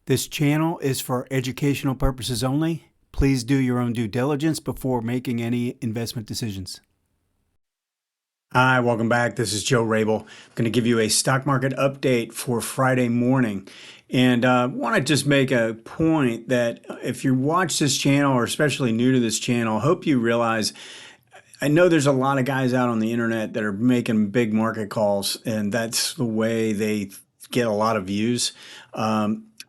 This channel is for educational purposes only. Please do your own due diligence before making any investment decisions. Hi, welcome back. This is Joe Rabil. I'm going to give you a stock market update for Friday morning. And I want to just make a point that if you watch this channel, or especially new to this channel, I hope you realize I know there's a lot of guys out on the internet that are making big market calls, and that's the way they get a lot of views.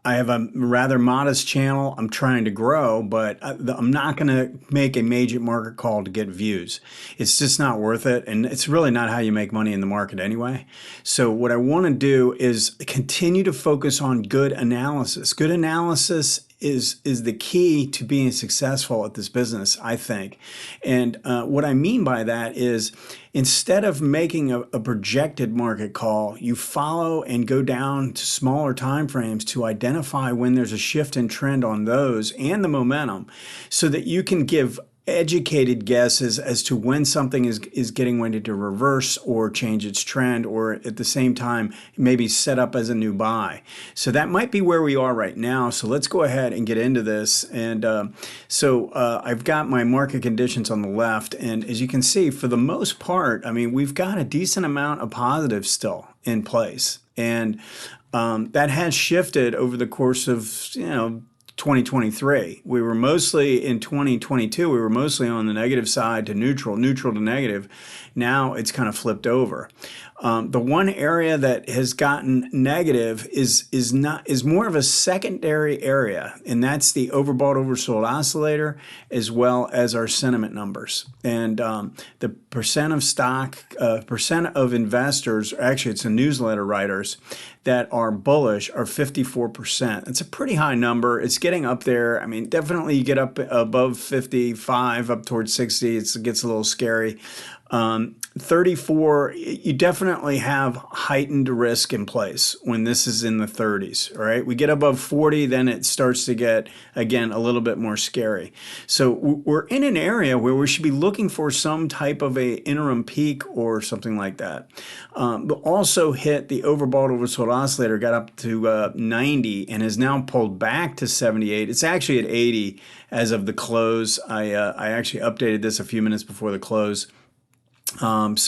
I have a rather modest channel. I'm trying to grow, but I'm not going to make a major market call to get views. It's just not worth it. And it's really not how you make money in the market anyway. So what I want to do is continue to focus on good analysis. Good analysis is the key to being successful at this business, I think. And what I mean by that is instead of making a projected market call, you follow and go down to smaller time frames to identify when there's a shift in trend on those and the momentum so that you can give educated guesses as to when something is getting ready to reverse or change its trend, or at the same time maybe set up as a new buy. So that might be where we are right now. So let's go ahead and get into this. And I've got my market conditions on the left, and as you can see, for the most part, I mean, we've got a decent amount of positives still in place, and that has shifted over the course of 2023. We were mostly in 2022, we were mostly on the negative side to neutral to negative. Now it's kind of flipped over. The one area that has gotten negative is more of a secondary area, and that's the overbought oversold oscillator as well as our sentiment numbers. And the percent of stock, percent of investors, actually it's the newsletter writers that are bullish, are 54%. It's a pretty high number. It's getting up there. I mean, definitely you get up above 55, up towards 60, it gets a little scary. 34, you definitely have heightened risk in place when this is in the 30s, all right? We get above 40, then it starts to get, again, a little bit more scary. So we're in an area where we should be looking for some type of a interim peak or something like that. But also hit the overbought oversold oscillator, got up to 90 and has now pulled back to 78. It's actually at 80 as of the close. I actually updated this a few minutes before the close. But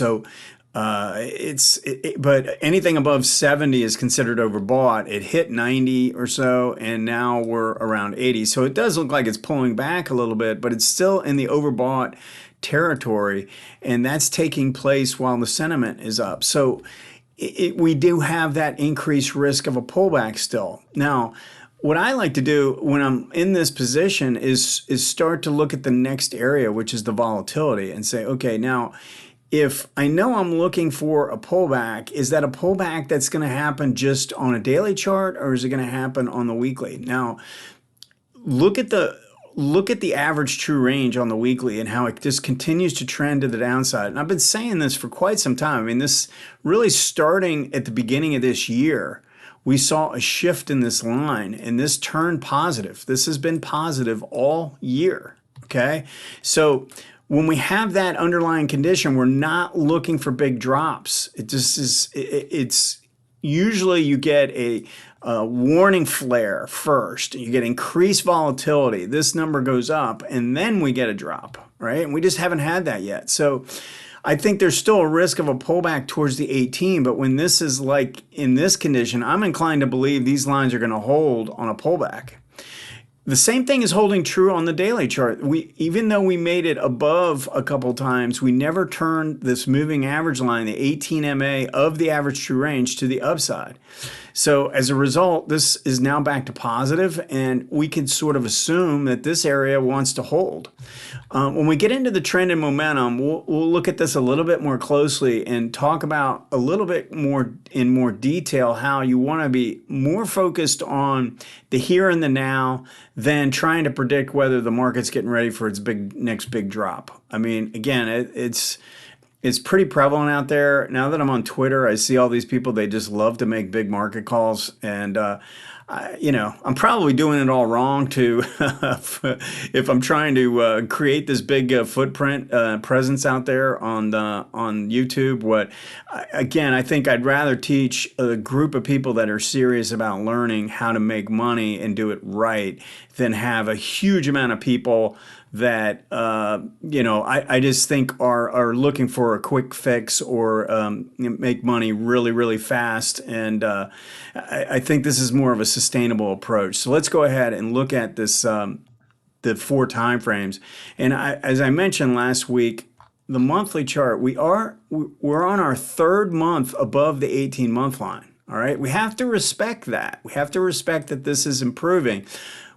anything above 70 is considered overbought. It hit 90 or so, and now we're around 80. So it does look like it's pulling back a little bit, but it's still in the overbought territory, and that's taking place while the sentiment is up. So we do have that increased risk of a pullback still. Now, what I like to do when I'm in this position is start to look at the next area, which is the volatility, and say, okay, now, if I know I'm looking for a pullback, is that a pullback that's going to happen just on a daily chart, or is it going to happen on the weekly? Now, look at the average true range on the weekly and how it just continues to trend to the downside. And I've been saying this for quite some time. I mean, this really starting at the beginning of this year, we saw a shift in this line, and this turned positive. This has been positive all year, okay? So when we have that underlying condition, we're not looking for big drops. It just is, it's usually you get a warning flare first. You get increased volatility. This number goes up, and then we get a drop, right? And we just haven't had that yet. So I think there's still a risk of a pullback towards the 18, but when this is like in this condition, I'm inclined to believe these lines are going to hold on a pullback. The same thing is holding true on the daily chart. Even though we made it above a couple times, we never turned this moving average line, the 18 MA of the average true range, to the upside. So as a result, this is now back to positive, and we can sort of assume that this area wants to hold. When we get into the trend and momentum, we'll look at this a little bit more closely and talk about a little bit more in more detail how you want to be more focused on the here and the now than trying to predict whether the market's getting ready for its next big drop. I mean, again, it's pretty prevalent out there. Now that I'm on Twitter, I see all these people, they just love to make big market calls. And I'm probably doing it all wrong to if I'm trying to create this big footprint presence out there on YouTube. Again, I think I'd rather teach a group of people that are serious about learning how to make money and do it right than have a huge amount of people that I just think are looking for a quick fix or make money really, really fast. And I think this is more of a sustainable approach. So let's go ahead and look at this the 4 time frames. And as I mentioned last week, the monthly chart, we're on our 3rd month above the 18-month line. All right, we have to respect that. We have to respect that this is improving.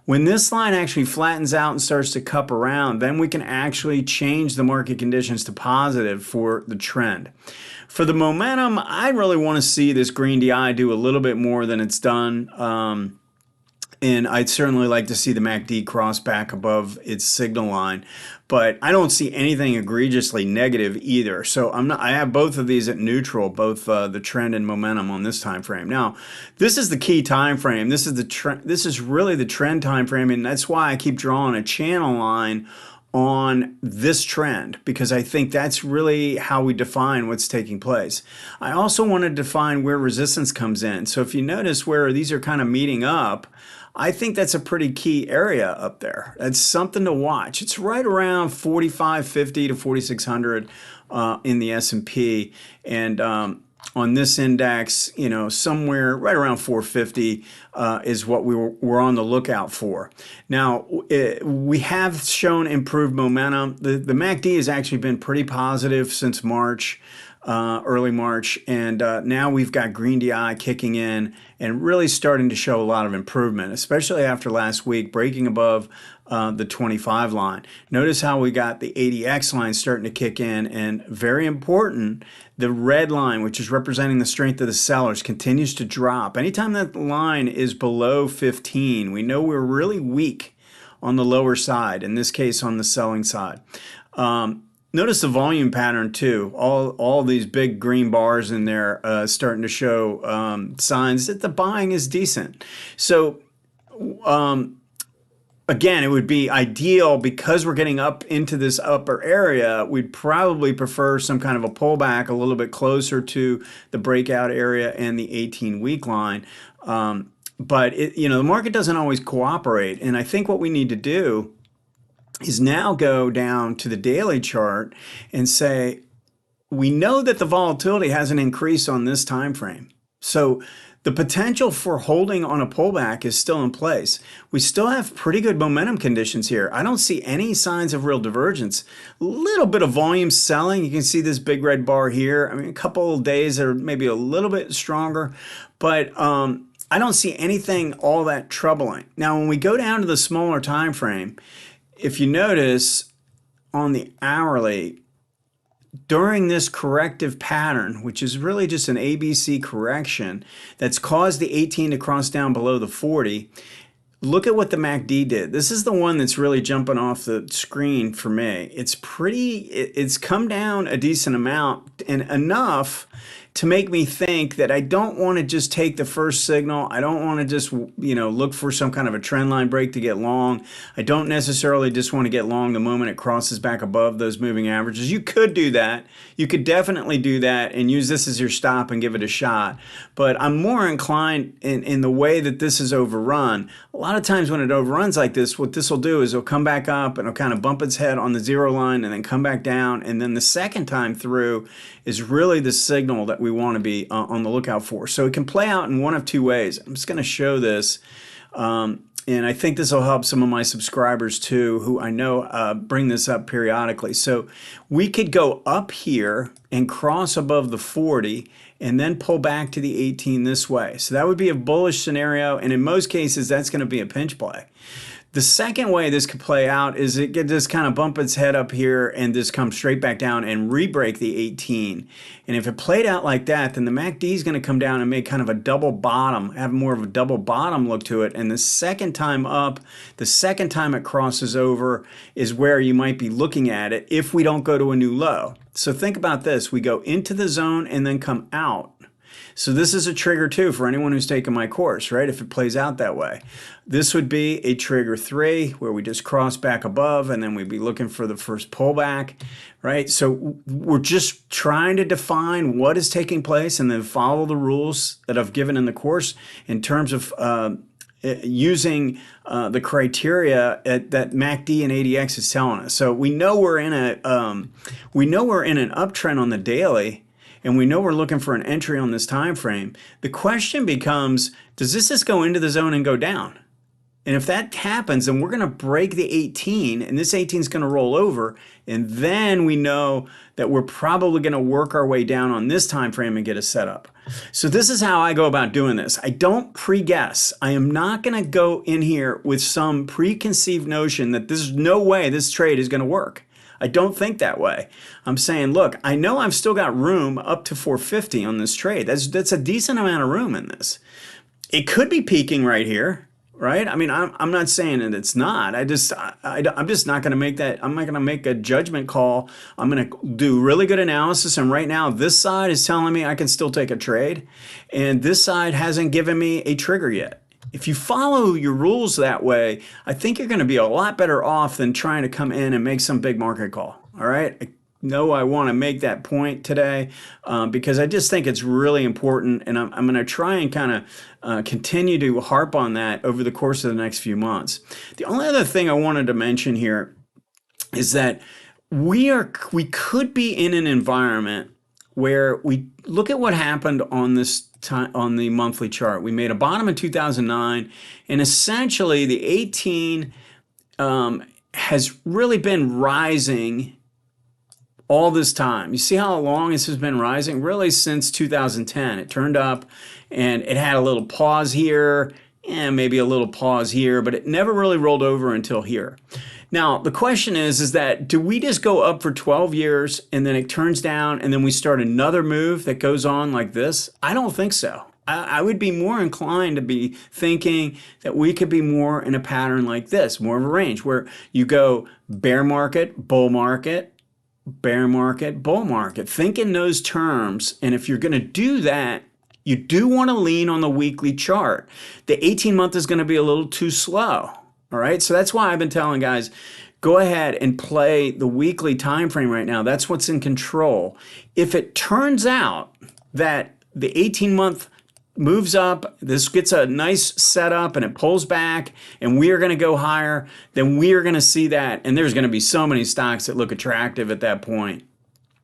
When this line actually flattens out and starts to cup around, then we can actually change the market conditions to positive for the trend. For the momentum, I really want to see this green DI do a little bit more than it's done. And I'd certainly like to see the MACD cross back above its signal line, but I don't see anything egregiously negative either. So I have both of these at neutral, both the trend and momentum on this time frame. Now, this is the key time frame. This is really the trend time frame, and that's why I keep drawing a channel line on this trend, because I think that's really how we define what's taking place. I also want to define where resistance comes in. So if you notice where these are kind of meeting up, I think that's a pretty key area up there. That's something to watch. It's right around 4550 to 4600 in the S&P, and on this index, somewhere right around 450 is what we're on the lookout for. Now, we have shown improved momentum. The MACD has actually been pretty positive since March. Early March, and now we've got green DI kicking in and really starting to show a lot of improvement, especially after last week breaking above the 25 line. Notice how we got the 80X line starting to kick in, and very important, the red line, which is representing the strength of the sellers, continues to drop. Anytime that line is below 15, we know we're really weak on the lower side, in this case on the selling side. Notice the volume pattern too. All these big green bars in there starting to show signs that the buying is decent. So again, it would be ideal, because we're getting up into this upper area, we'd probably prefer some kind of a pullback a little bit closer to the breakout area and the 18-week line. But the market doesn't always cooperate, and I think what we need to do is now go down to the daily chart and say, we know that the volatility hasn't increased on this time frame. So the potential for holding on a pullback is still in place. We still have pretty good momentum conditions here. I don't see any signs of real divergence. A little bit of volume selling. You can see this big red bar here. I mean, a couple of days are maybe a little bit stronger, but I don't see anything all that troubling. Now, when we go down to the smaller time frame, if you notice on the hourly, during this corrective pattern, which is really just an ABC correction that's caused the 18 to cross down below the 40, look at what the MACD did. This is the one that's really jumping off the screen for me. It's come down a decent amount, and enough to make me think that I don't want to just take the first signal. I don't want to just, look for some kind of a trend line break to get long. I don't necessarily just want to get long the moment it crosses back above those moving averages. You could do that. You could definitely do that and use this as your stop and give it a shot. But I'm more inclined in the way that this is overrun. A lot of times when it overruns like this, what this will do is it'll come back up and it'll kind of bump its head on the 0 line and then come back down. And then the second time through is really the signal that we want to be on the lookout for. So it can play out in one of two ways. I'm just going to show this. And I think this will help some of my subscribers too, who I know bring this up periodically. So we could go up here and cross above the 40 and then pull back to the 18 this way. So that would be a bullish scenario. And in most cases, that's going to be a pinch play. The second way this could play out is it could just kind of bump its head up here and just come straight back down and re-break the 18. And if it played out like that, then the MACD is going to come down and make kind of a double bottom, have more of a double bottom look to it. And the second time up, the second time it crosses over is where you might be looking at it if we don't go to a new low. So think about this. We go into the zone and then come out. So this is a trigger too for anyone who's taken my course, right? If it plays out that way. This would be a trigger 3 where we just cross back above and then we'd be looking for the first pullback, right? So we're just trying to define what is taking place and then follow the rules that I've given in the course in terms of using the criteria that MACD and ADX is telling us. So we know we're in an uptrend on the daily, and we know we're looking for an entry on this time frame. The question becomes, does this just go into the zone and go down? And if that happens, then we're going to break the 18, and this 18 is going to roll over, and then we know that we're probably going to work our way down on this time frame and get a setup. So this is how I go about doing this. I don't pre-guess. I am not going to go in here with some preconceived notion that there's no way this trade is going to work. I don't think that way. I'm saying, look, I know I've still got room up to 450 on this trade. That's a decent amount of room in this. It could be peaking right here. Right? I mean, I'm not saying that it's not. I'm just not going to make that. I'm not going to make a judgment call. I'm going to do really good analysis. And right now, this side is telling me I can still take a trade. And this side hasn't given me a trigger yet. If you follow your rules that way, I think you're going to be a lot better off than trying to come in and make some big market call. All right? No, I want to make that point today because I just think it's really important, and I'm going to try and kind of continue to harp on that over the course of the next few months. The only other thing I wanted to mention here is that we could be in an environment where we look at what happened on this time on the monthly chart. We made a bottom in 2009, and essentially the 18 has really been rising all this time. You see how long this has been rising? Really since 2010. It turned up and it had a little pause here and maybe a little pause here, but it never really rolled over until here. Now, the question is that do we just go up for 12 years and then it turns down and then we start another move that goes on like this? I don't think so. I would be more inclined to be thinking that we could be more in a pattern like this, more of a range where you go bear market, bull market, bear market, bull market. Think in those terms. And if you're going to do that, you do want to lean on the weekly chart. The 18-month is going to be a little too slow. All right. So that's why I've been telling guys, go ahead and play the weekly time frame right now. That's what's in control. If it turns out that the 18-month moves up, this gets a nice setup and it pulls back and we are going to go higher, then we are going to see that. And there's going to be so many stocks that look attractive at that point.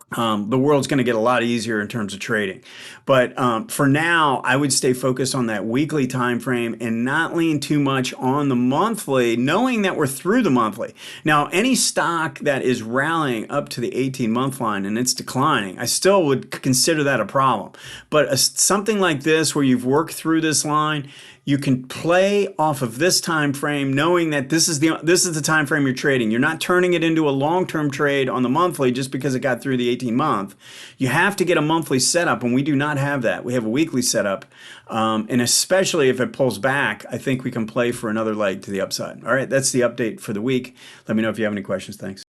The world's going to get a lot easier in terms of trading. But for now, I would stay focused on that weekly time frame and not lean too much on the monthly, knowing that we're through the monthly. Now, any stock that is rallying up to the 18-month line and it's declining, I still would consider that a problem. But something like this where you've worked through this line, you can play off of this time frame knowing that this is the time frame you're trading. You're not turning it into a long-term trade on the monthly just because it got through the 18-month. You have to get a monthly setup, and we do not have that. We have a weekly setup, and especially if it pulls back, I think we can play for another leg to the upside. All right, that's the update for the week. Let me know if you have any questions. Thanks.